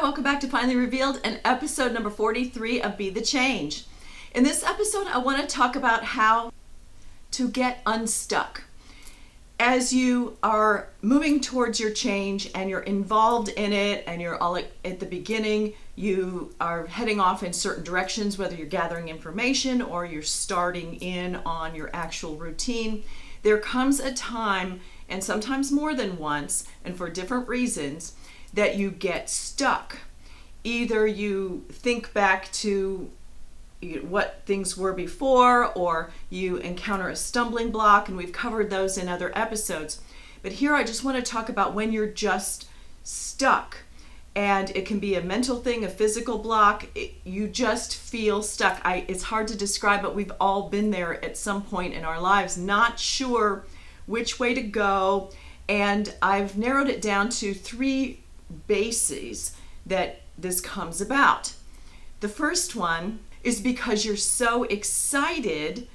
welcome back to Finally Revealed and episode number 43 of Be the Change. In this episode, I want to talk about how to get unstuck. As you are moving towards your change and you're involved in it and you're all at the beginning, you are heading off in certain directions, whether you're gathering information or you're starting in on your actual routine, there comes a time, and sometimes more than once, and for different reasons, that you get stuck. Either you think back to what things were before, or you encounter a stumbling block, and we've covered those in other episodes. But here I just want to talk about when you're just stuck. And it can be a mental thing, a physical block. You just feel stuck. It's hard to describe, but we've all been there at some point in our lives, not sure which way to go. And I've narrowed it down to three bases that this comes about. The first one is because you're so excited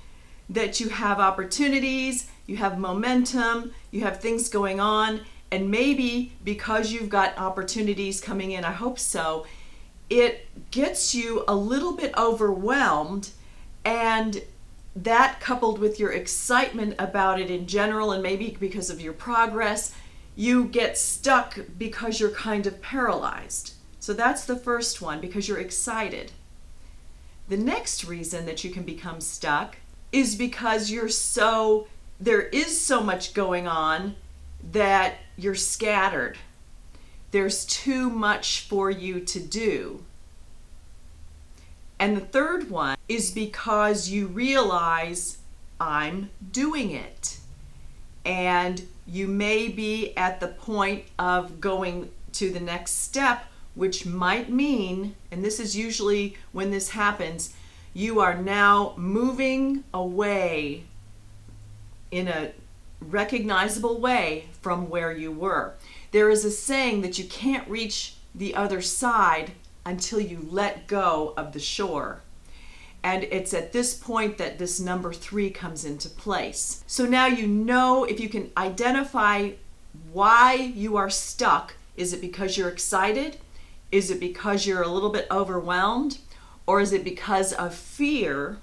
that you have opportunities, you have momentum, you have things going on, and maybe because you've got opportunities coming in, I hope so, it gets you a little bit overwhelmed, and that coupled with your excitement about it in general, and maybe because of your progress, you get stuck because you're kind of paralyzed. So that's the first one, because you're excited. The next reason that you can become stuck is because there is so much going on that you're scattered. There's too much for you to do. And the third one is because you realize, I'm doing it. And you may be at the point of going to the next step, which might mean, and this is usually when this happens, you are now moving away in a recognizable way from where you were. There is a saying that you can't reach the other side until you let go of the shore. And it's at this point that this number 3 comes into place. So now you know, if you can identify why you are stuck. Is it because you're excited? Is it because you're a little bit overwhelmed? Or is it because of fear?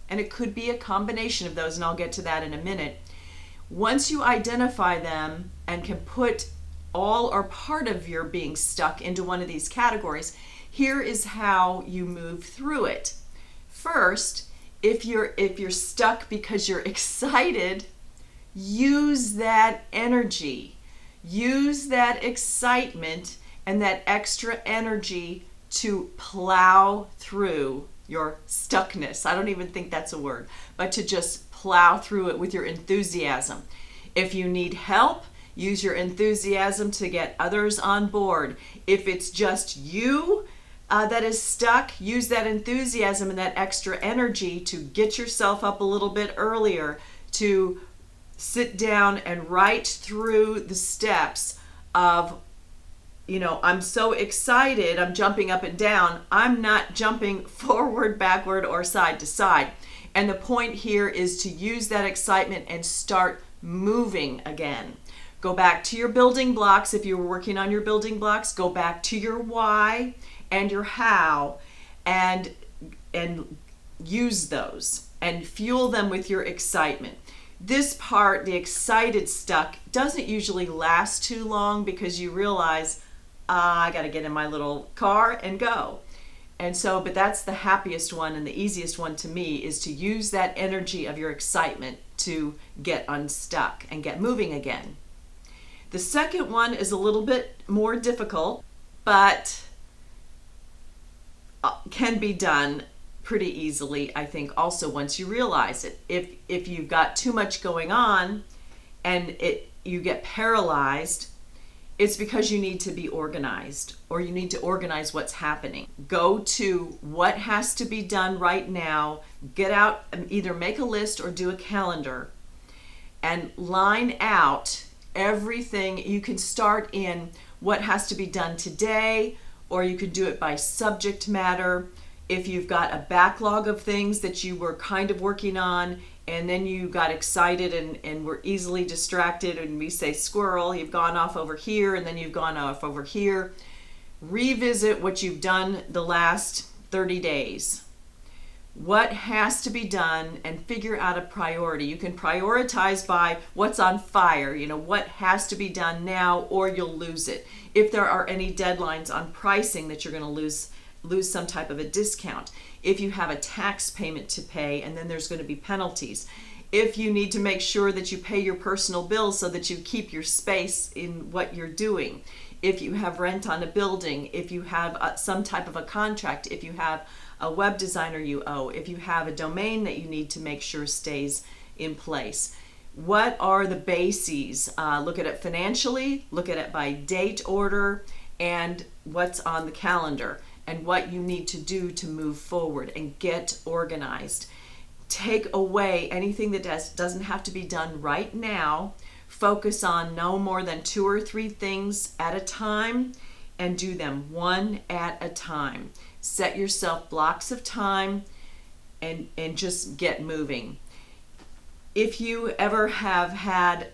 And it could be a combination of those, and I'll get to that in a minute. Once you identify them and can put all or part of your being stuck into one of these categories, here is how you move through it. First, if you're stuck because you're excited, use that energy. Use that excitement and that extra energy to plow through your stuckness. I don't even think that's a word, but to just plow through it with your enthusiasm. If you need help, use your enthusiasm to get others on board. If it's just you that is stuck, use that enthusiasm and that extra energy to get yourself up a little bit earlier, to sit down and write through the steps of, I'm so excited, I'm jumping up and down. I'm not jumping forward, backward, or side to side. And the point here is to use that excitement and start moving again. Go back to your building blocks. If you were working on your building blocks, go back to your why and your how, and use those and fuel them with your excitement. This part, the excited stuck, doesn't usually last too long because you realize, I got to get in my little car and go. And so, but that's the happiest one and the easiest one to me, is to use that energy of your excitement to get unstuck and get moving again. The second one is a little bit more difficult, but can be done pretty easily, I think, also once you realize it. If you've got too much going on and you get paralyzed, it's because you need to be organized, or you need to organize what's happening. Go to what has to be done right now. Get out and either make a list or do a calendar and line out everything. You can start in what has to be done today, or you could do it by subject matter. If you've got a backlog of things that you were kind of working on, and then you got excited and were easily distracted, and we say squirrel, you've gone off over here, and then you've gone off over here. revisit what you've done the last 30 days. What has to be done, and figure out a priority. You can prioritize by what's on fire, what has to be done now, or you'll lose it. If there are any deadlines on pricing that you're going to lose some type of a discount. If you have a tax payment to pay, and then there's going to be penalties. If you need to make sure that you pay your personal bills so that you keep your space in what you're doing. If you have rent on a building, if you have some type of a contract, if you have a web designer you owe, if you have a domain that you need to make sure stays in place. What are the bases? Look at it financially, look at it by date order, and what's on the calendar, and what you need to do to move forward and get organized. Take away anything that doesn't have to be done right now. Focus on no more than 2 or 3 things at a time, and do them one at a time. Set yourself blocks of time and just get moving. If you ever have had,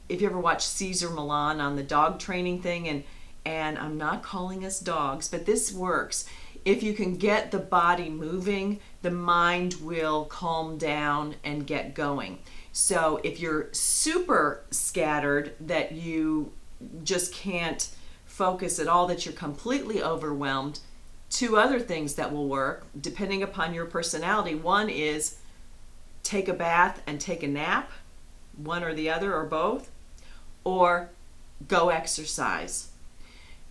if you ever watched Cesar Millan on the dog training thing, and I'm not calling us dogs, but this works. If you can get the body moving, the mind will calm down and get going. So if you're super scattered, that you just can't focus at all, that you're completely overwhelmed, 2 other things that will work depending upon your personality. One is take a bath and take a nap, one or the other or both, or go exercise.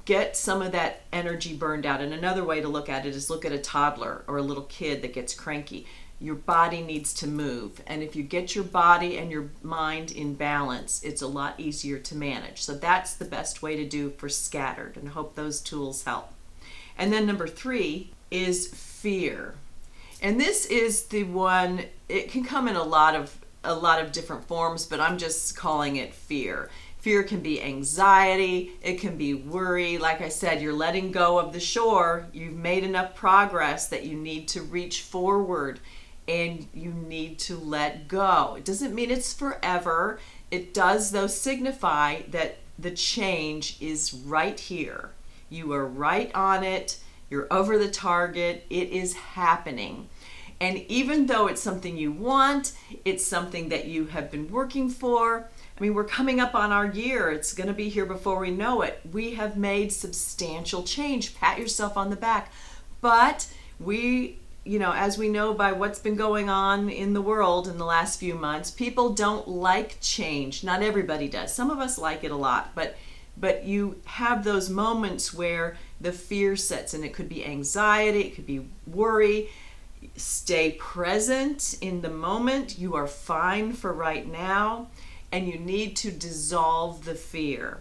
Get some of that energy burned out. And another way to look at it is look at a toddler or a little kid that gets cranky. Your body needs to move. And if you get your body and your mind in balance, it's a lot easier to manage. So that's the best way to do for scattered, and I hope those tools help. And then number 3 is fear. And this is the one, it can come in a lot of different forms, but I'm just calling it fear. Fear can be anxiety, it can be worry. Like I said, you're letting go of the shore. You've made enough progress that you need to reach forward, and you need to let go. It doesn't mean it's forever. It does, though, signify that the change is right here. You are right on it. You're over the target. It is happening. And even though it's something you want, it's something that you have been working for. I mean, we're coming up on our year. It's going to be here before we know it. We have made substantial change. Pat yourself on the back. But we, as we know by what's been going on in the world in the last few months, people don't like change. Not everybody does. Some of us like it a lot, but you have those moments where the fear sets in. It could be anxiety, it could be worry. Stay present in the moment. You are fine for right now, and you need to dissolve the fear.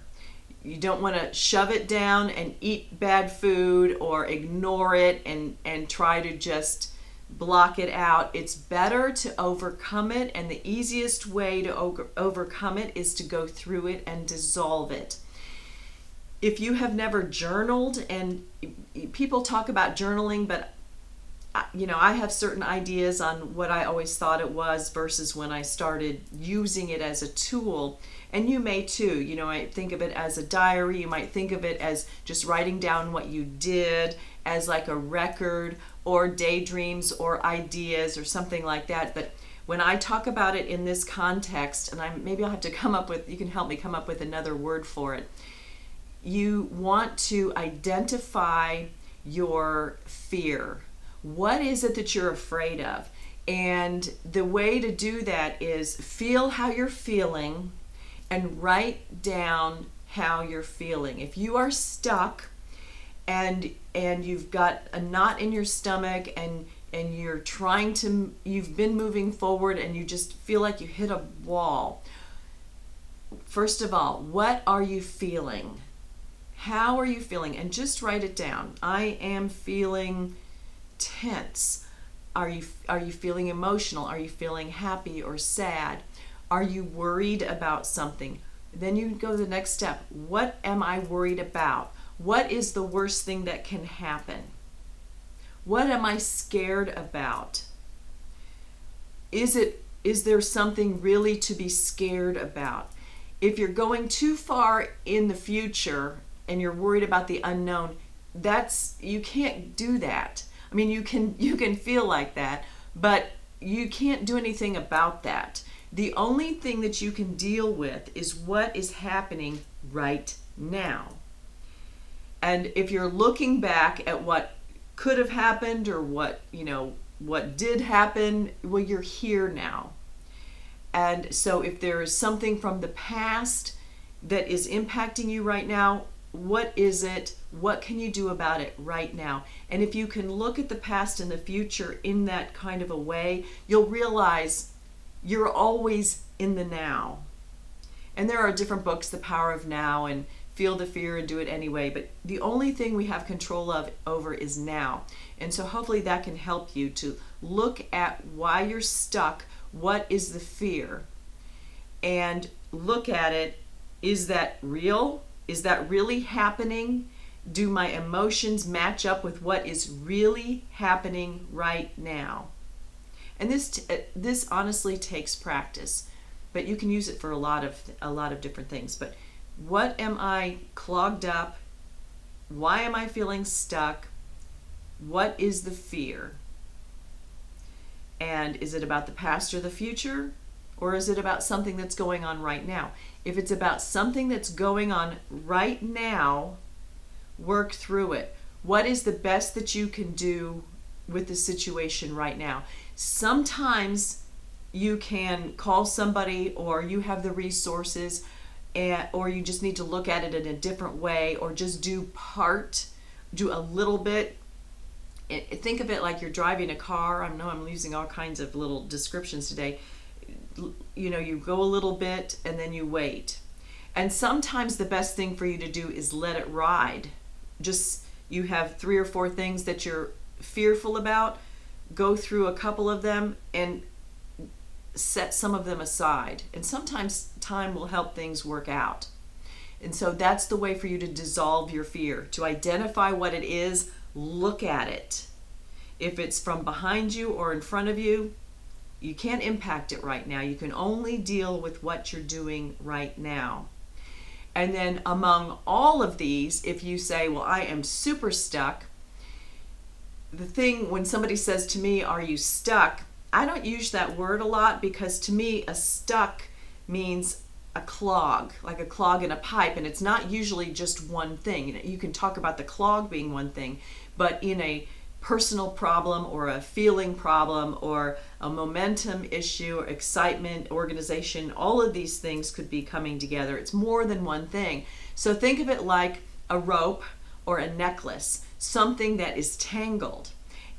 You don't want to shove it down and eat bad food or ignore it and try to just block it out. It's better to overcome it, and the easiest way to overcome it is to go through it and dissolve it. If you have never journaled, and people talk about journaling, but I have certain ideas on what I always thought it was versus when I started using it as a tool. And you may too. You might think of it as a diary. You might think of it as just writing down what you did, as like a record, or daydreams or ideas or something like that. But when I talk about it in this context, and maybe I'll have to you can help me come up with another word for it. You want to identify your fear. What is it that you're afraid of? And the way to do that is feel how you're feeling and write down how you're feeling. If you are stuck and you've got a knot in your stomach and you've been moving forward and you just feel like you hit a wall, first of all, what are you feeling? How are you feeling? And just write it down. I am feeling tense. Are you feeling emotional? Are you feeling happy or sad? Are you worried about something? Then you go to the next step. What am I worried about? What is the worst thing that can happen? What am I scared about? Is there something really to be scared about? If you're going too far in the future and you're worried about the unknown, you can't do that. I mean, you can feel like that, but you can't do anything about that. The only thing that you can deal with is what is happening right now. And if you're looking back at what could have happened or what did happen, well, you're here now. And so if there is something from the past that is impacting you right now, what is it? What can you do about it right now? And if you can look at the past and the future in that kind of a way, you'll realize you're always in the now. And there are different books, The Power of Now and Feel the Fear and Do It Anyway, but the only thing we have control over is now. And so hopefully that can help you to look at why you're stuck, what is the fear, and look at it. Is that real? Is that really happening? Do my emotions match up with what is really happening right now? And this honestly takes practice, but you can use it for a lot of different things. But what am I clogged up? Why am I feeling stuck? What is the fear? And is it about the past or the future? Or is it about something that's going on right now? If it's about something that's going on right now, work through it. What is the best that you can do with the situation right now? Sometimes you can call somebody, or you have the resources, or you just need to look at it in a different way, or just do a little bit. Think of it like you're driving a car. I know I'm using all kinds of little descriptions today. You go a little bit and then you wait. And sometimes the best thing for you to do is let it ride. Just, you have 3 or 4 things that you're fearful about. Go through a couple of them and set some of them aside. And sometimes time will help things work out. And so that's the way for you to dissolve your fear, to identify what it is, look at it. If it's from behind you or in front of you, you can't impact it right now. You can only deal with what you're doing right now. And then among all of these, if you say, well, I am super stuck, the thing when somebody says to me, are you stuck? I don't use that word a lot, because to me, a stuck means a clog, like a clog in a pipe, and it's not usually just one thing. You can talk about the clog being one thing, but in a personal problem or a feeling problem or a momentum issue or excitement, organization, all of these things could be coming together. It's more than one thing. So think of it like a rope or a necklace, something that is tangled,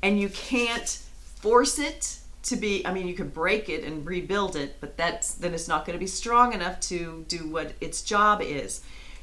and you can't force it to be, you could break it and rebuild it, but then it's not going to be strong enough to do what its job is.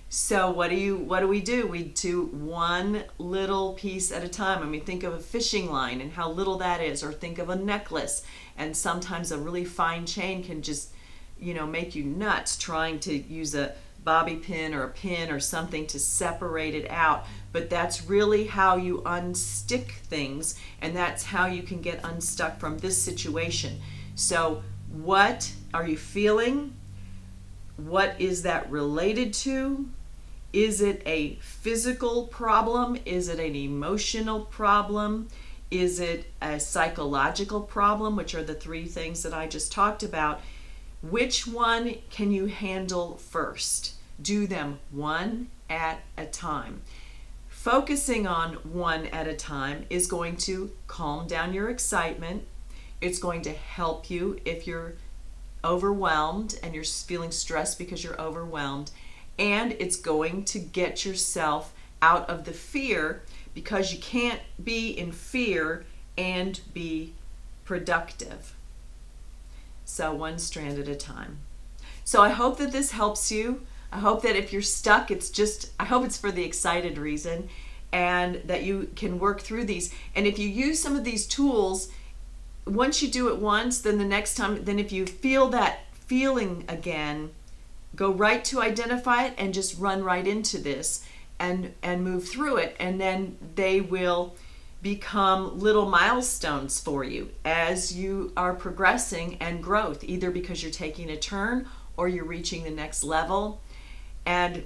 So what do we do? We do one little piece at a time. Think of a fishing line and how little that is, or think of a necklace, and sometimes a really fine chain can just, make you nuts trying to use a bobby pin or a pin or something to separate it out. But that's really how you unstick things, and that's how you can get unstuck from this situation. So what are you feeling? What is that related to? Is it a physical problem? Is it an emotional problem? Is it a psychological problem, which are the 3 things that I just talked about? Which one can you handle first? Do them one at a time. Focusing on one at a time is going to calm down your excitement. It's going to help you if you're overwhelmed and you're feeling stressed because you're overwhelmed. And it's going to get yourself out of the fear, because you can't be in fear and be productive. So one strand at a time. So I hope that this helps you. I hope that if you're stuck, I hope it's for the excited reason, and that you can work through these. And if you use some of these tools, once you do it once, then the next time, then if you feel that feeling again, go right to identify it and just run right into this and move through it. And then they will become little milestones for you as you are progressing and growth, either because you're taking a turn or you're reaching the next level. And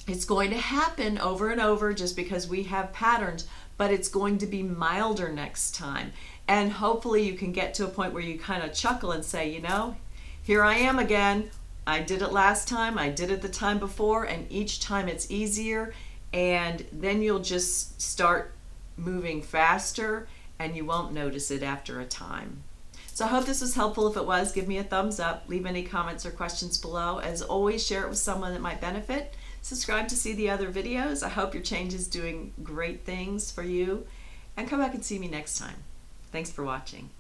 It's going to happen over and over just because we have patterns, but it's going to be milder next time. And hopefully you can get to a point where you kind of chuckle and say, you know, here I am again. I did it last time, I did it the time before, and each time it's easier, and then you'll just start moving faster and you won't notice it after a time. So I hope this was helpful. If it was, give me a thumbs up, leave any comments or questions below. As always, share it with someone that might benefit. Subscribe to see the other videos. I hope your change is doing great things for you, and come back and see me next time. Thanks for watching.